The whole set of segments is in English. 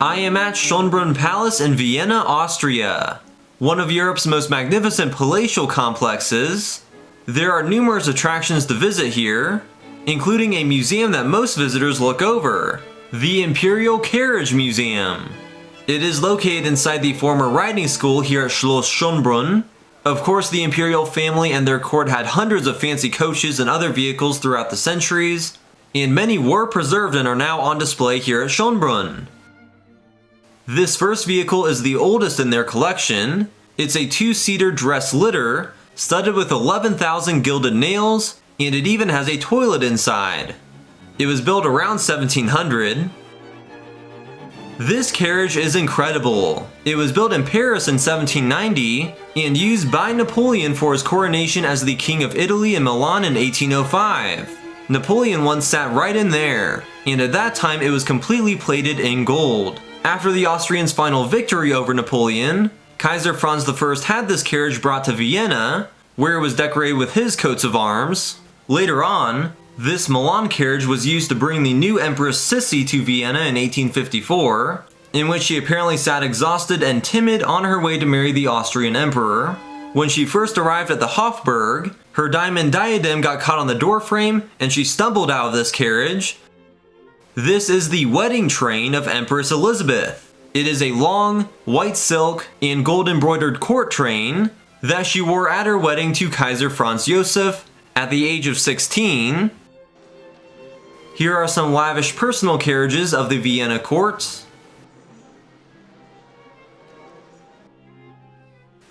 I am at Schönbrunn Palace in Vienna, Austria, one of Europe's most magnificent palatial complexes. There are numerous attractions to visit here, including a museum that most visitors look over, the Imperial Carriage Museum. It is located inside the former riding school here at Schloss Schönbrunn. Of course, the imperial family and their court had hundreds of fancy coaches and other vehicles throughout the centuries, and many were preserved and are now on display here at Schönbrunn. This first vehicle is the oldest in their collection. It's a two-seater dress litter, studded with 11,000 gilded nails, and it even has a toilet inside. It was built around 1700. This carriage is incredible. It was built in Paris in 1790 and used by Napoleon for his coronation as the King of Italy in Milan in 1805. Napoleon once sat right in there, and at that time it was completely plated in gold. After the Austrians' final victory over Napoleon, Kaiser Franz I had this carriage brought to Vienna, where it was decorated with his coats of arms. Later on, this Milan carriage was used to bring the new Empress Sissy to Vienna in 1854, in which she apparently sat exhausted and timid on her way to marry the Austrian emperor. When she first arrived at the Habsburg, her diamond diadem got caught on the doorframe and she stumbled out of this carriage. This is the wedding train of Empress Elizabeth. It is a long, white silk and gold embroidered court train that she wore at her wedding to Kaiser Franz Josef at the age of 16. Here are some lavish personal carriages of the Vienna court.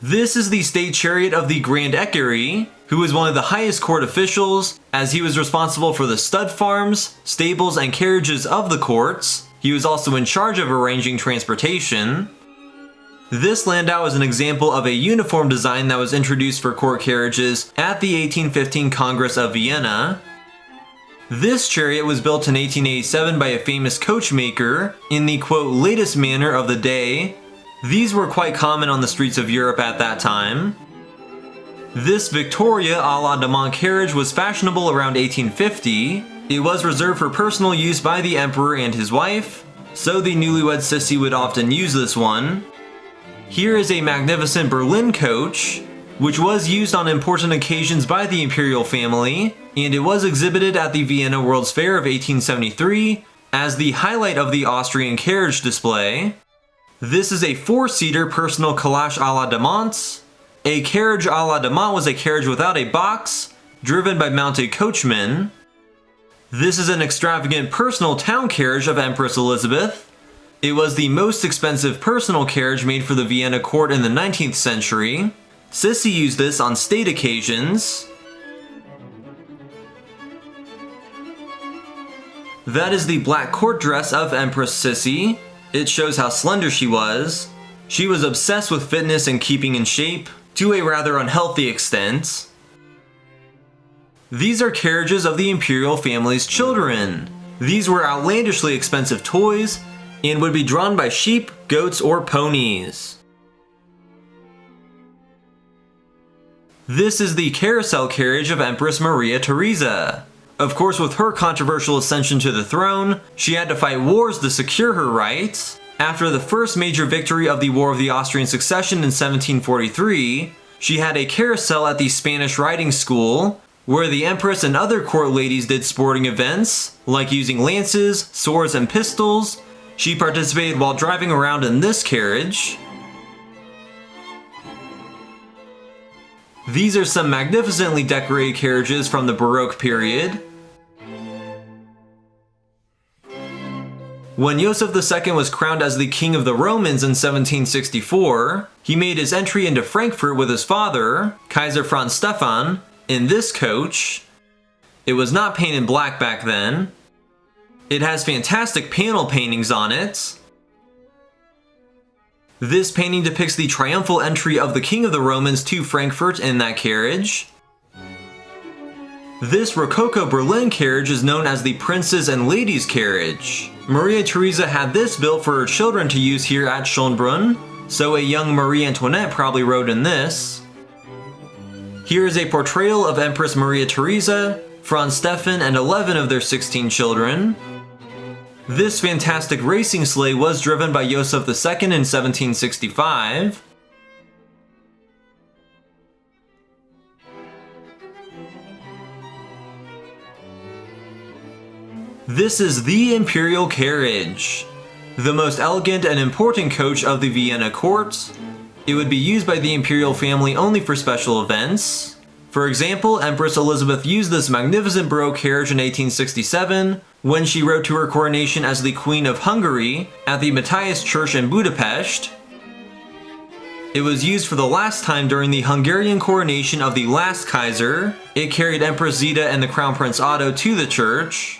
This is the state chariot of the Grand Equerry, who was one of the highest court officials, as he was responsible for the stud farms, stables, and carriages of the courts. He was also in charge of arranging transportation. This landau is an example of a uniform design that was introduced for court carriages at the 1815 Congress of Vienna. This chariot was built in 1887 by a famous coachmaker in the quote latest manner of the day. These were quite common on the streets of Europe at that time. This Victoria a la Demont carriage was fashionable around 1850. It was reserved for personal use by the emperor and his wife, so the newlywed Sissy would often use this one. Here is a magnificent Berlin coach, which was used on important occasions by the imperial family, and it was exhibited at the Vienna World's Fair of 1873 as the highlight of the Austrian carriage display. This is a four-seater personal calash a la Demont. A carriage a la Demont was a carriage without a box, driven by mounted coachmen. This is an extravagant personal town carriage of Empress Elizabeth. It was the most expensive personal carriage made for the Vienna court in the 19th century. Sissy used this on state occasions. That is the black court dress of Empress Sissy. It shows how slender she was. She was obsessed with fitness and keeping in shape, to a rather unhealthy extent. These are carriages of the imperial family's children. These were outlandishly expensive toys and would be drawn by sheep, goats, or ponies. This is the carousel carriage of Empress Maria Theresa. Of course, with her controversial ascension to the throne, she had to fight wars to secure her rights. After the first major victory of the War of the Austrian Succession in 1743, she had a carousel at the Spanish riding school, where the Empress and other court ladies did sporting events, like using lances, swords, and pistols. She participated while driving around in this carriage. These are some magnificently decorated carriages from the Baroque period. When Joseph II was crowned as the King of the Romans in 1764, he made his entry into Frankfurt with his father, Kaiser Franz Stephan, in this coach. It was not painted black back then. It has fantastic panel paintings on it. This painting depicts the triumphal entry of the King of the Romans to Frankfurt in that carriage. This Rococo Berlin carriage is known as the Prince's and Ladies' Carriage. Maria Theresa had this built for her children to use here at Schönbrunn, so a young Marie Antoinette probably rode in this. Here is a portrayal of Empress Maria Theresa, Franz Stephan, and 11 of their 16 children. This fantastic racing sleigh was driven by Joseph II in 1765. This is the Imperial Carriage, the most elegant and important coach of the Vienna court. It would be used by the imperial family only for special events. For example, Empress Elizabeth used this magnificent Baroque carriage in 1867 when she rode to her coronation as the Queen of Hungary at the Matthias Church in Budapest. It was used for the last time during the Hungarian coronation of the last Kaiser. It carried Empress Zita and the Crown Prince Otto to the church.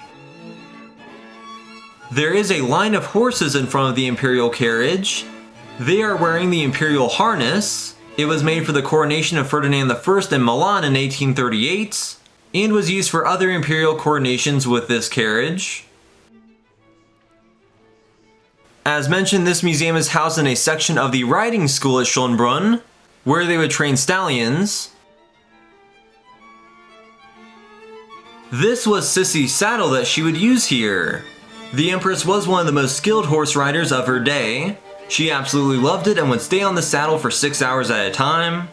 There is a line of horses in front of the imperial carriage. They are wearing the imperial harness. It was made for the coronation of Ferdinand I in Milan in 1838 and was used for other imperial coronations with this carriage. As mentioned, this museum is housed in a section of the riding school at Schönbrunn, where they would train stallions. This was Sissy's saddle that she would use here. The Empress was one of the most skilled horse riders of her day. She absolutely loved it and would stay on the saddle for 6 hours at a time.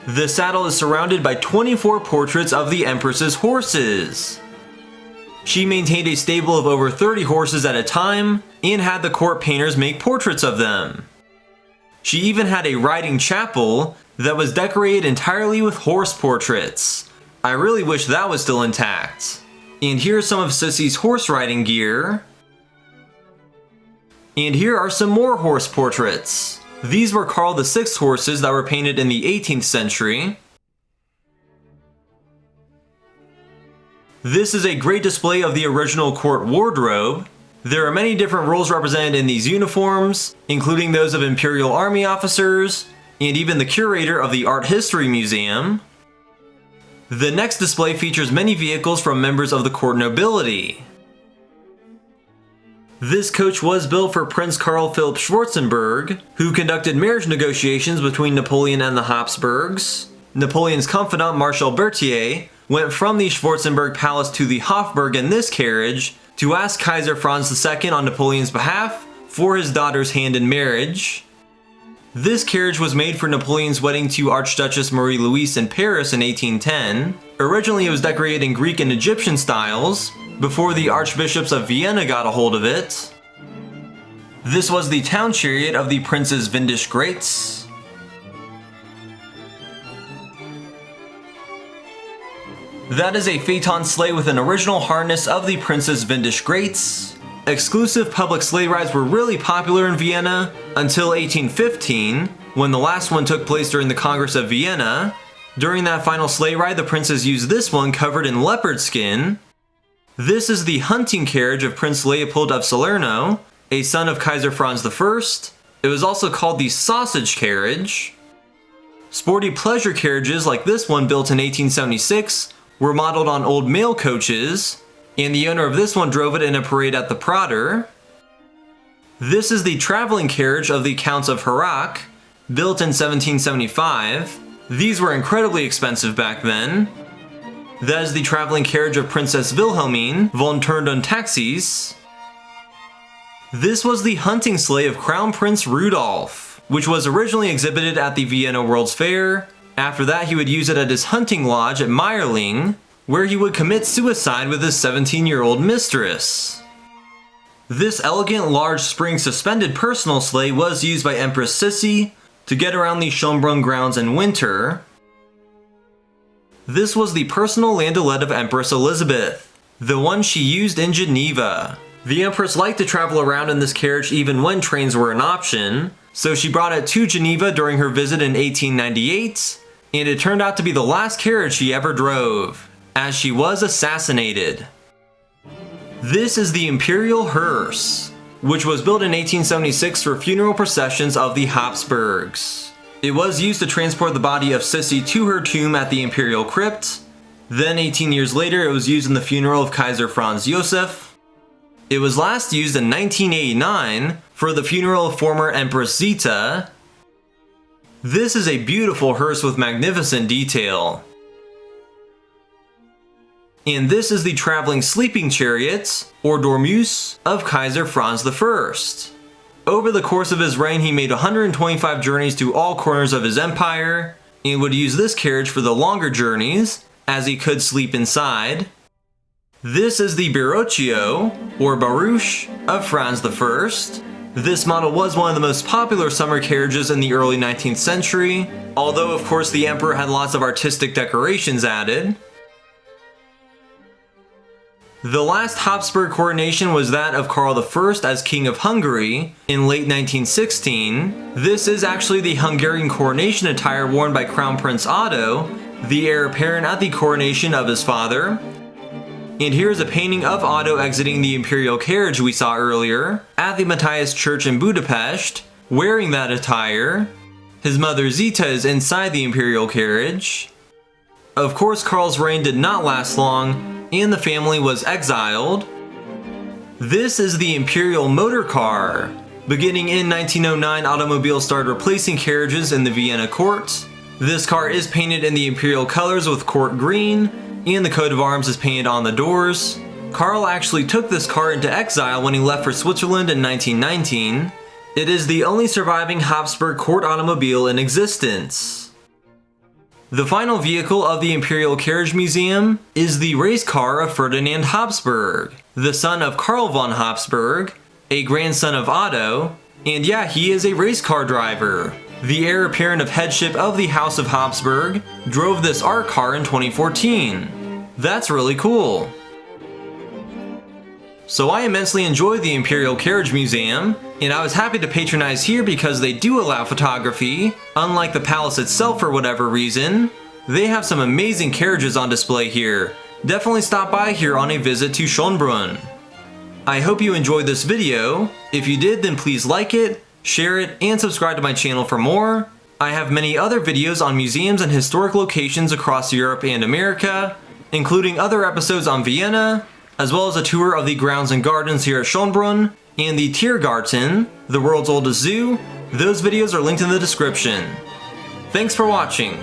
The saddle is surrounded by 24 portraits of the Empress's horses. She maintained a stable of over 30 horses at a time and had the court painters make portraits of them. She even had a riding chapel that was decorated entirely with horse portraits. I really wish that was still intact. And here's some of Sissy's horse riding gear. And here are some more horse portraits. These were Karl VI horses that were painted in the 18th century. This is a great display of the original court wardrobe. There are many different roles represented in these uniforms, including those of Imperial Army officers, and even the curator of the Art History Museum. The next display features many vehicles from members of the court nobility. This coach was built for Prince Karl Philipp Schwarzenberg, who conducted marriage negotiations between Napoleon and the Habsburgs. Napoleon's confidant Marshal Berthier went from the Schwarzenberg Palace to the Hofburg in this carriage to ask Kaiser Franz II on Napoleon's behalf for his daughter's hand in marriage. This carriage was made for Napoleon's wedding to Archduchess Marie-Louise in Paris in 1810. Originally it was decorated in Greek and Egyptian styles, before the archbishops of Vienna got a hold of it. This was the town chariot of the Prince's Windisch Greats. That is a phaeton sleigh with an original harness of the Prince's Windisch Greats. Exclusive public sleigh rides were really popular in Vienna until 1815, when the last one took place during the Congress of Vienna. During that final sleigh ride, the princes used this one covered in leopard skin. This is the hunting carriage of Prince Leopold of Salerno, a son of Kaiser Franz I. It was also called the sausage carriage. Sporty pleasure carriages like this one built in 1876 were modeled on old mail coaches, and the owner of this one drove it in a parade at the Prater. This is the traveling carriage of the Counts of Harrach, built in 1775. These were incredibly expensive back then. That is the traveling carriage of Princess Wilhelmine von Turn und Taxis. This was the hunting sleigh of Crown Prince Rudolf, which was originally exhibited at the Vienna World's Fair. After that, he would use it at his hunting lodge at Mayerling, where he would commit suicide with his 17-year-old mistress. This elegant, large spring suspended personal sleigh was used by Empress Sissy to get around the Schönbrunn grounds in winter. This was the personal landaulet of Empress Elizabeth, the one she used in Geneva. The Empress liked to travel around in this carriage even when trains were an option, so she brought it to Geneva during her visit in 1898, and it turned out to be the last carriage she ever drove, as she was assassinated. This is the Imperial Hearse, which was built in 1876 for funeral processions of the Habsburgs. It was used to transport the body of Sissy to her tomb at the Imperial Crypt. Then 18 years later, it was used in the funeral of Kaiser Franz Josef. It was last used in 1989 for the funeral of former Empress Zita. This is a beautiful hearse with magnificent detail. And this is the traveling sleeping chariots, or Dormus, of Kaiser Franz I. Over the course of his reign, he made 125 journeys to all corners of his empire, and would use this carriage for the longer journeys, as he could sleep inside. This is the Baroque, or Baruch, of Franz I. This model was one of the most popular summer carriages in the early 19th century, although of course the emperor had lots of artistic decorations added. The last Habsburg coronation was that of Karl I as King of Hungary in late 1916. This is actually the Hungarian coronation attire worn by Crown Prince Otto, the heir apparent at the coronation of his father. And here is a painting of Otto exiting the Imperial Carriage we saw earlier at the Matthias Church in Budapest, wearing that attire. His mother Zita is inside the Imperial Carriage. Of course, Karl's reign did not last long, and the family was exiled. This is the Imperial motor car. Beginning in 1909, automobiles started replacing carriages in the Vienna court. This car is painted in the imperial colors with court green, and the coat of arms is painted on the doors. Karl actually took this car into exile when he left for Switzerland in 1919. It is the only surviving Habsburg court automobile in existence. The final vehicle of the Imperial Carriage Museum is the race car of Ferdinand Habsburg, the son of Karl von Habsburg, a grandson of Otto, and yeah, he is a race car driver. The heir apparent of headship of the House of Habsburg drove this art car in 2014. That's really cool. So I immensely enjoyed the Imperial Carriage Museum, and I was happy to patronize here because they do allow photography, unlike the palace itself for whatever reason. They have some amazing carriages on display here. Definitely stop by here on a visit to Schönbrunn. I hope you enjoyed this video. If you did, then please like it, share it, and subscribe to my channel for more. I have many other videos on museums and historic locations across Europe and America, including other episodes on Vienna, as well as a tour of the grounds and gardens here at Schönbrunn, and the Tiergarten, the world's oldest zoo. Those videos are linked in the description. Thanks for watching.